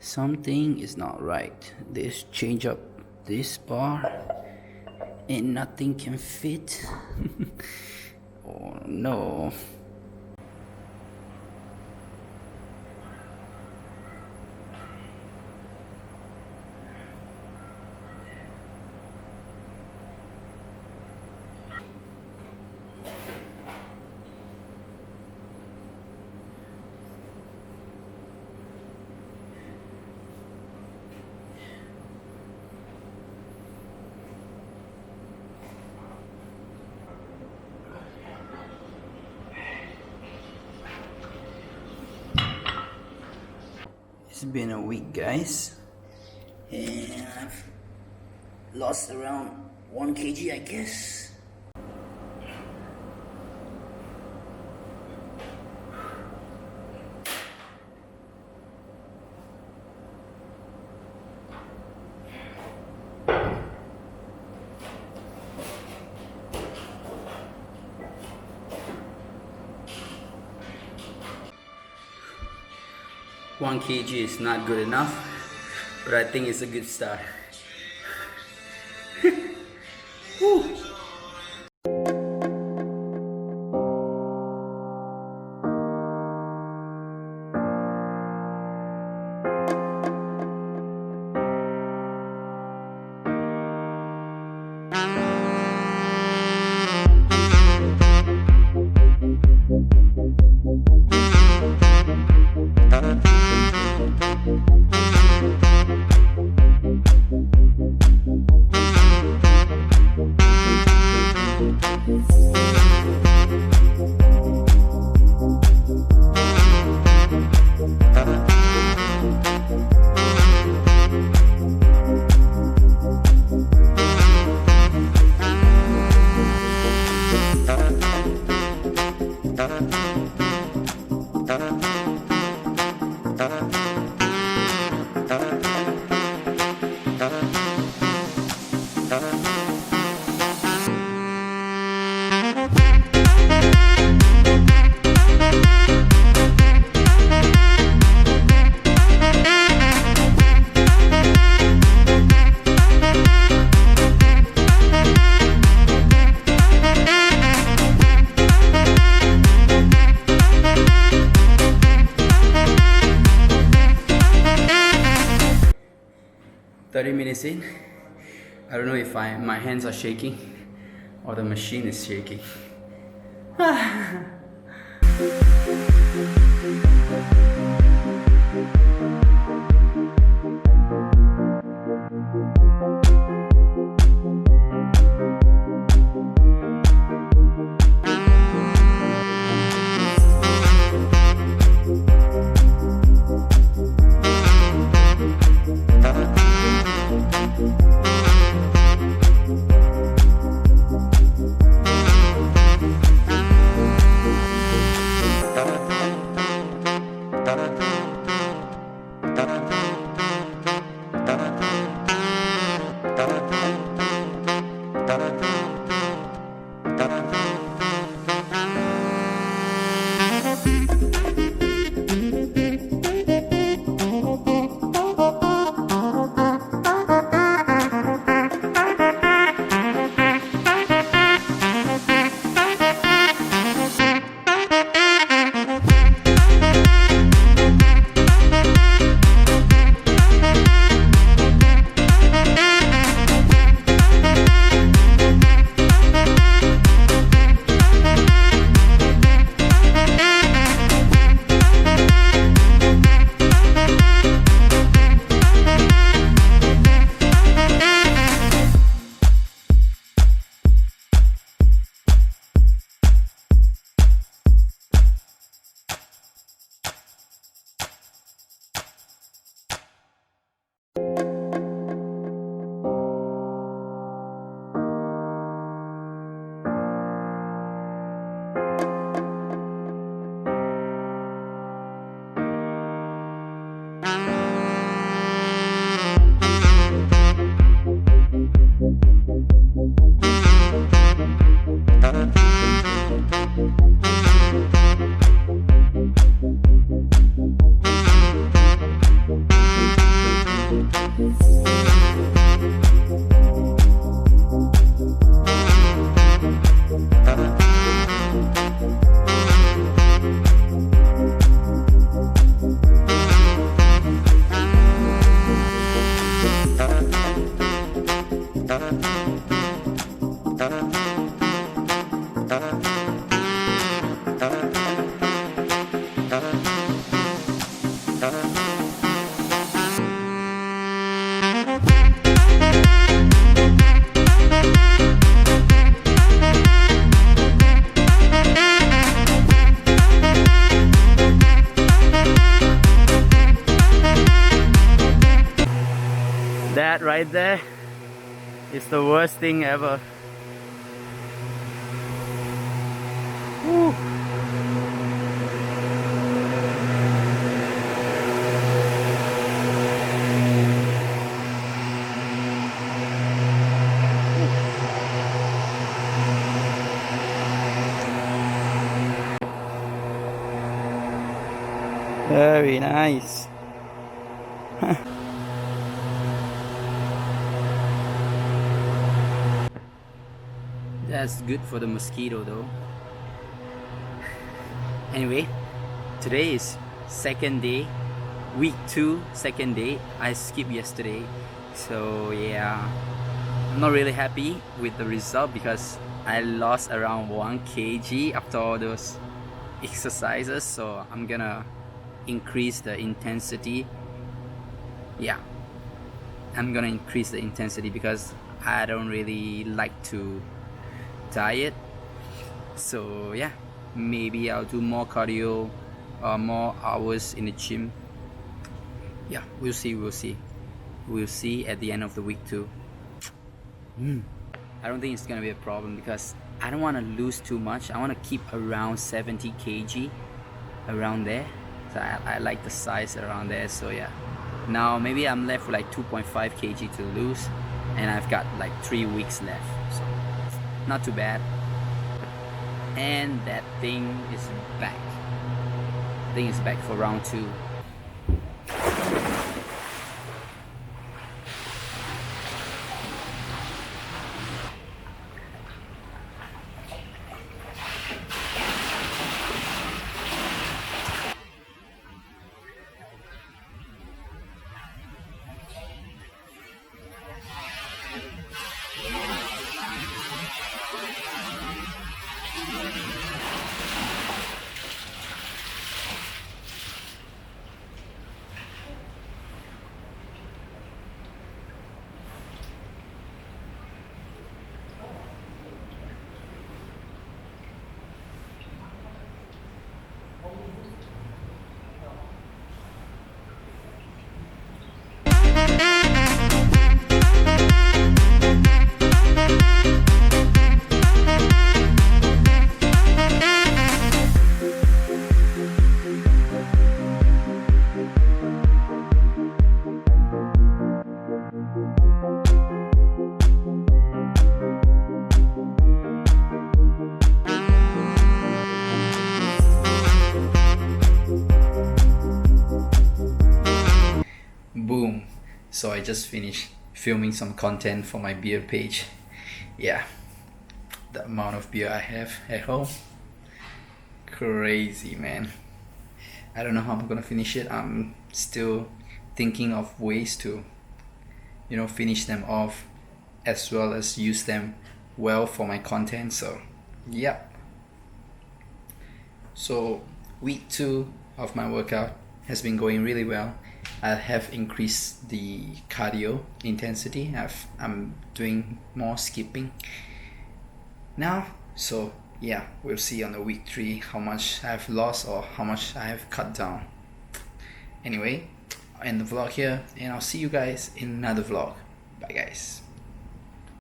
Something is not right. This change up this bar and nothing can fit. Oh no. It's been a week, guys, and I've lost around 1 kg, I guess. One kg is not good enough, but I think it's a good start. Whew. Minutes in, I don't know if my hands are shaking or the machine is shaking. right there is the worst thing ever. Woo. Very nice. That's good for the mosquito though. Anyway, today is second day, week 2, second day. I skipped yesterday, so yeah, I'm not really happy with the result because I lost around 1 kg after all those exercises. So I'm gonna increase the intensity. Yeah, I'm gonna increase the intensity because I don't really like to diet. So yeah, maybe I'll do more cardio or more hours in the gym. Yeah, we'll see at the end of the week too. I don't think it's gonna be a problem because I don't want to lose too much. I want to keep around 70 kg, around there. So I like the size around there. So yeah, now maybe I'm left with like 2.5 kg to lose, and I've got like 3 weeks left, so not too bad. And that thing is back. Thing is back for round 2. Boom. So I just finished filming some content for my beer page. Yeah, the amount of beer I have at home, crazy, man. I don't know how I'm gonna finish it. I'm still thinking of ways to, finish them off as well as use them well for my content. So yeah, so week 2 of my workout has been going really well. I have increased the cardio intensity. I'm doing more skipping now. So yeah, we'll see on the week 3 how much I've lost or how much I have cut down. Anyway, I'll end the vlog here, and I'll see you guys in another vlog. Bye guys.